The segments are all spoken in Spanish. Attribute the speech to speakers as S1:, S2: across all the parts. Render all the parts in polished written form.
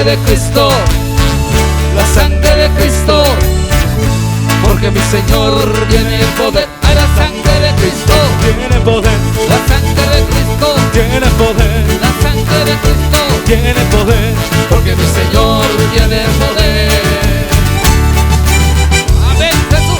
S1: de Cristo, la sangre de Cristo, porque mi Señor tiene poder. Ay, la sangre de Cristo
S2: tiene poder,
S1: la sangre de Cristo,
S2: tiene poder,
S1: la sangre de Cristo,
S2: tiene poder,
S1: porque mi Señor tiene poder. Amén, Jesús.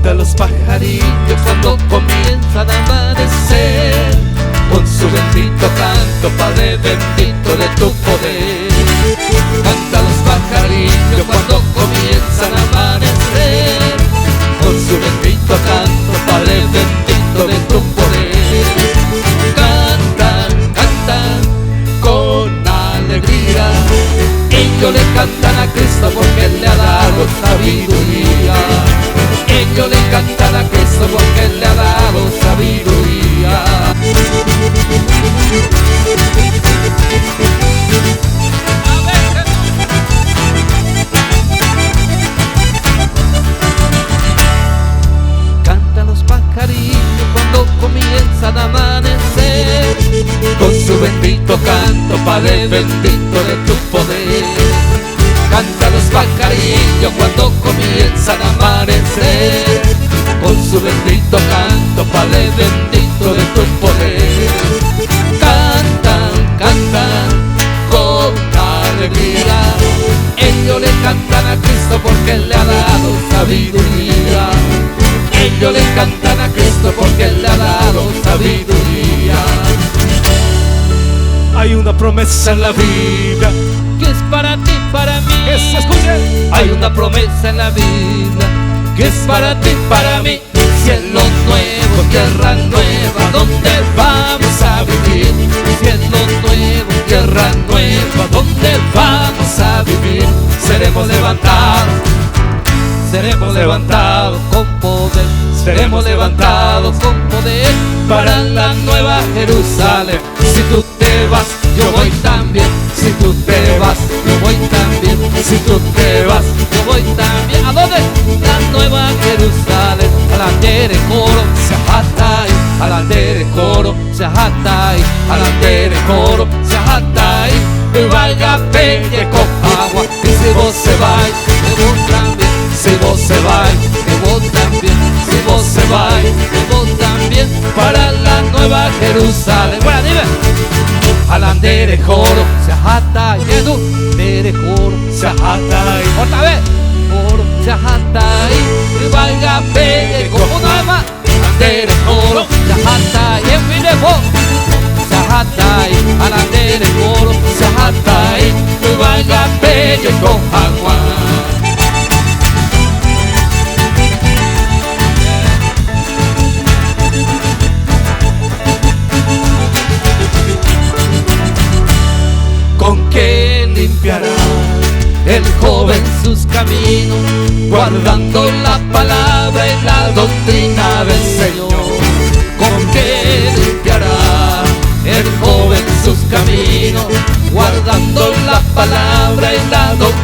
S2: canta los pajarillos
S1: Cuando comienzan a amanecer, con su bendito canto, Padre bendito de tu poder. Canta los pajarillos cuando comienzan a amanecer, con su bendito canto, Padre bendito de tu poder. Cantan, cantan con alegría, ellos le cantan a Cristo porque Él le ha dado sabiduría. Ellos le cantan a Cristo porque Él le ha dado sabiduría. Cantan los pajarillos cuando comienzan a amanecer, con su bendito canto, Padre bendito de tu poder. Cantan los pajarillos cuando comienzan a amanecer, con su bendito canto, Padre bendito de tu poder. Cantan, cantan con alegría, ellos le cantan a Cristo porque Él le ha dado sabiduría. Ellos le cantan a Cristo porque Él le ha dado sabiduría.
S2: hay una promesa en la vida
S1: Que es para ti, para mí.
S2: que se escuche.
S1: Hay una promesa en la vida que es para ti, para mí. Cielo nuevo, tierra nueva, donde vamos a vivir. Cielo nuevo, tierra nueva, donde vamos a vivir. Seremos levantados con poder. Seremos levantados con poder para la nueva Jerusalén. Si tú te vas, yo voy también. Si tú te vas, yo voy también. Si tú te vas, yo voy también. ¿A dónde? La nueva Jerusalén. Alandere coro, se ajatai. Alandere coro, se ajatai. Alandere coro, se ajatai. Y valga peña con agua. Y si vos se vai, yo voy también. Si vos se vai, yo voy también. Si vos se vai, yo voy también. Para la nueva Jerusalén. Bueno, dime. Alandere coro, se ajatai. ¿Qué tú? Alandere coro, se ajatai. Otra vez. Coro, se ajatai. Y valga peña con una vez más. Alandere coro, se ajatai. Y en fin de vos. Se ajatai. Alandere coro, se ajatai. Y valga peña con agua. ¿Con qué limpiará el joven sus caminos? Guardando la palabra y la doctrina del Señor. ¿Con qué limpiará el joven sus caminos? Guardando la palabra y la doctrina